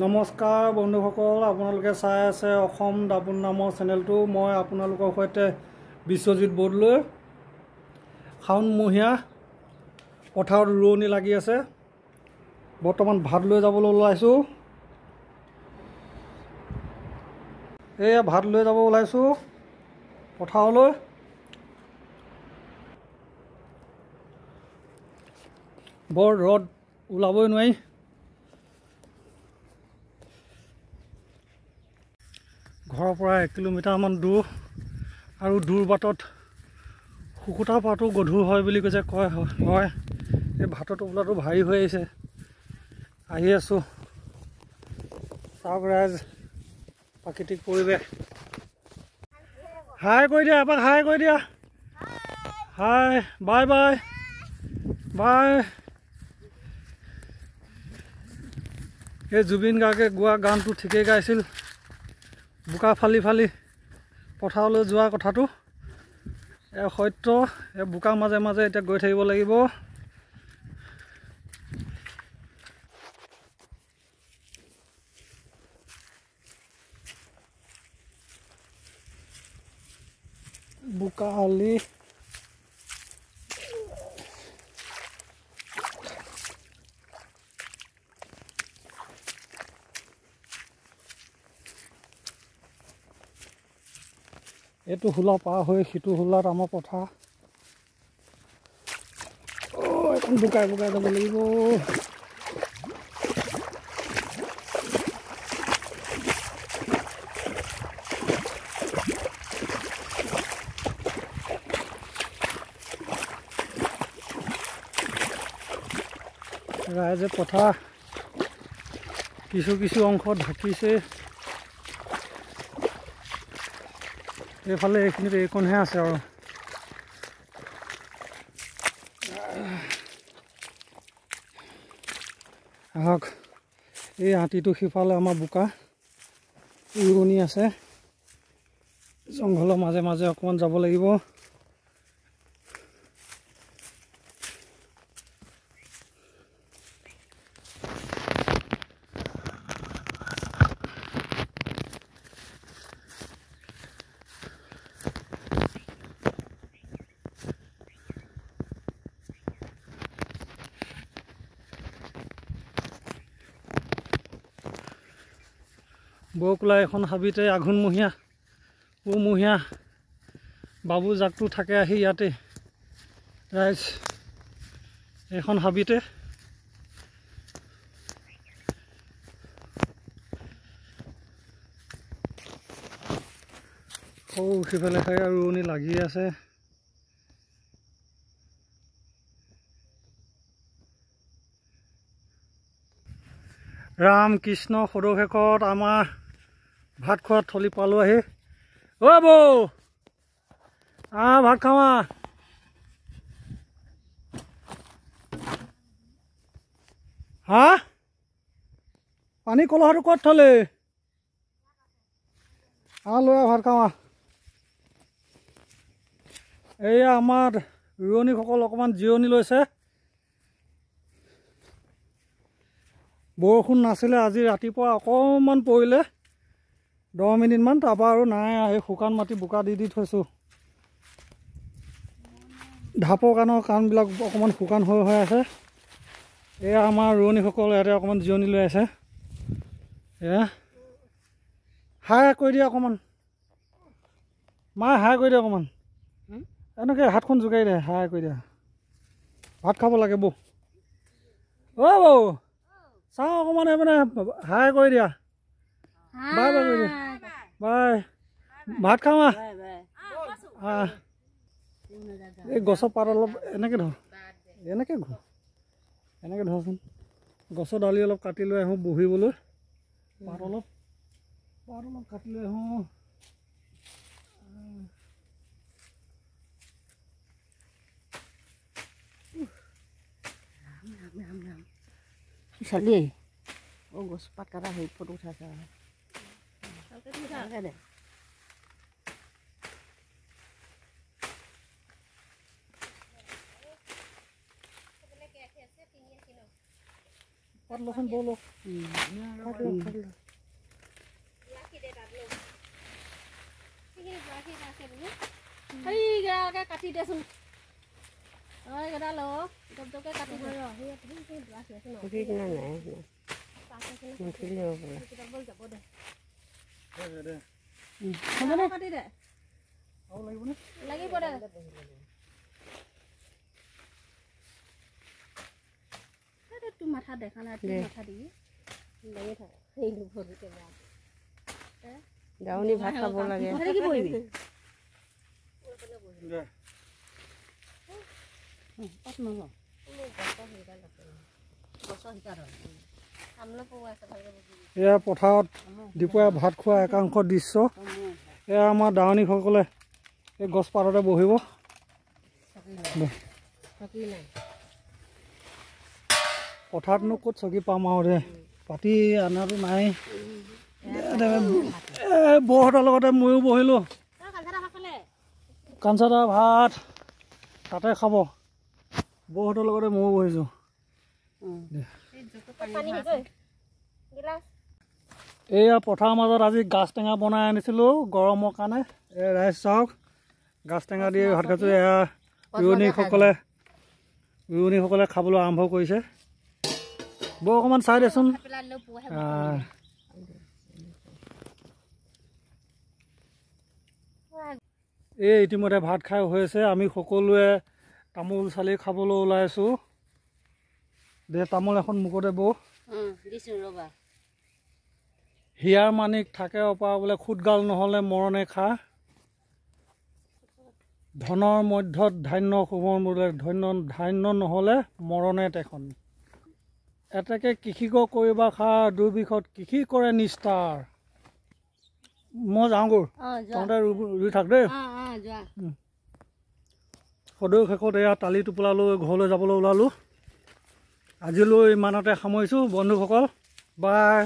নমস্কাৰ বন্ধুসকল, আপোনালোকে চাই আছে অসম দাপোন নামৰ চেনেলটো। মই আপোনালোকৰ সৈতে বিশ্বজিৎ বৰদলৈ। শাওণমহীয়া পথাৰত ৰোৱনী লাগি আছে। বৰ্তমান ভাত লৈ যাবলৈ ওলাইছোঁ। এয়া ভাত লৈ যাব ওলাইছোঁ পথাৰলৈ। বৰ ৰ'দ, ওলাবই নোৱাৰি। ঘৰৰ পৰা 1 কিলোমিটাৰমান দূৰ, আৰু দূৰ বাটত শুকুতা পাতো গধুৰ হয় বুলি কৈছে, কয় হয়। এই ভাতৰ টোপোলাটো ভাৰী হৈ আহিছে। আহি আছোঁ। চাওক ৰাইজ, প্ৰাকৃতিক পৰিৱেশ। হাই কৰি দিয়া, এপাক হাই কৰি দিয়া। হাই, বাই বাই বাই। এই জুবিন গাৰ্গে গোৱা গানটো ঠিকেই গাইছিল, বোকা ফালি ফালি পথাৰলৈ যোৱা কথাটো। সত্য। এই বোকাৰ মাজে মাজে এতিয়া গৈ থাকিব লাগিব। বোকা আলি এইটো হোলা পাৰ হৈ সিটো হোলাত আমাৰ পথাৰ। এখন বোকাই বোকাই যাব লাগিব। ৰাইজে পথাৰ কিছু কিছু অংশ ঢাকিছে। এইফালে এইখিনিত এইকণহে আছে আৰু। আহক, এই হাতীটো সিফালে আমাৰ বোকা ৰোৱনী আছে। জংঘলৰ মাজে মাজে অকণমান যাব লাগিব। বৰকোলা এখন হাবিতে আঘোণমহীয়া পুহমহীয়া বাবু জাকটো থাকে আহি ইয়াতে। ৰাইজ, এইখন হাবিতে সৌ সিফালে খাই আৰু ৰোৱনী লাগি আছে। ৰাম কৃষ্ণ সদৌশেষত আমাৰ ভাত খোৱাত থলি পালোঁ আহি। অ' বৌ, ভাত খাওঁ। হা, পানী কলহটো ক'ত থলে? লৈ ভাত খাওঁ। এয়া আমাৰ ৰোৱনীসকল অকণমান জিৰণি লৈছে। বৰষুণ নাছিলে, আজি ৰাতিপুৱা অকণমান পৰিলে 10 মিনিটমান, তাৰপৰা আৰু নাই। এই শুকান মাটি বোকা দি দি থৈছোঁ। ঢাপৰ কাণবিলাক অকণমান শুকান হৈ আছে। এয়া আমাৰ ৰোৱনীসকল ইয়াতে অকণমান জিৰণি লৈ আছে। এয়া হাই কৰি দিয়া অকণমান, মায়ে হাই কৰি দিয়া অকণমান। এনেকৈ হাতখন জোকাৰি দে, হাই কৰি দিয়া। ভাত খাব লাগে বৌ। অ' বৌ, চাওঁ অকণমান মানে হাই কৰি দিয়া। বাই বাই কৰি দিয়া। বাই, ভাত খাওঁ। এই গছৰ পাত অলপ এনেকৈ ধৰ, এনেকৈ ধৰচোন। গছৰ ডালি অলপ কাটি লৈ আহোঁ বহিবলৈ। পাত অলপ কাটি লৈ আহোঁ। চালি গছ পাত কটা সেই ফটো উঠাইছে। পাত লচোন বৌ লওক কাটি দেচোন লাগিব দে তোৰ মাথা দেখা নাই তোৰ মাথা দি লাগি থাক গাঁৱলী ভাত খাব লাগে কি কৰিবি এয়া পথাৰত দুপৰীয়া ভাত খোৱা একাংশ দৃশ্য এয়া আমাৰ দাৱনীসকলে এই গছপাততে বহিব পথাৰতনো ক'ত চকী পাম আৰু দে পাতি আনাটো নাই বৌহঁতৰ লগতে ময়ো বহিলোঁ কাঞ্চাদা ভাত তাতে খাব বৌহঁতৰ লগতে ময়ো বহিছোঁ এয়া পথাৰৰ মাজত আজি গাছ টেঙা বনাই আনিছিলোঁ গৰমৰ কাৰণে এই ৰাইজ চাওক গাছ টেঙা দি ভাত খাইছোঁ এয়া ৰোৱনীসকলে খাবলৈ আৰম্ভ কৰিছে বৌ অকণমান চাই দেচোন এই ইতিমধ্যে ভাত খাই হৈছে আমি সকলোৱে তামোল চালি খাবলৈ ওলাইছোঁ দে তামোল এখন মুখতে বৌ হিয়াৰ মানিক থাকে অপাৰ বোলে খুদগাল নহ'লে মৰণে খা ধনৰ মধ্যত ধান্য শুভন বোলে ধান্য নহ'লে মৰণে তেখন এতেকে কৃষিক কৰিবা খা দুৰ্বিষত কৃষি কৰে নিষ্ঠাৰ মই যাওঁগৈ তহঁতে ৰুই থাক দেই সদৌ শেষত এয়া টালি টোপোলা লৈ ঘৰলৈ যাবলৈ ওলালোঁ আজিলৈ ইমানতে সামৰিছোঁ বন্ধুসকল বাই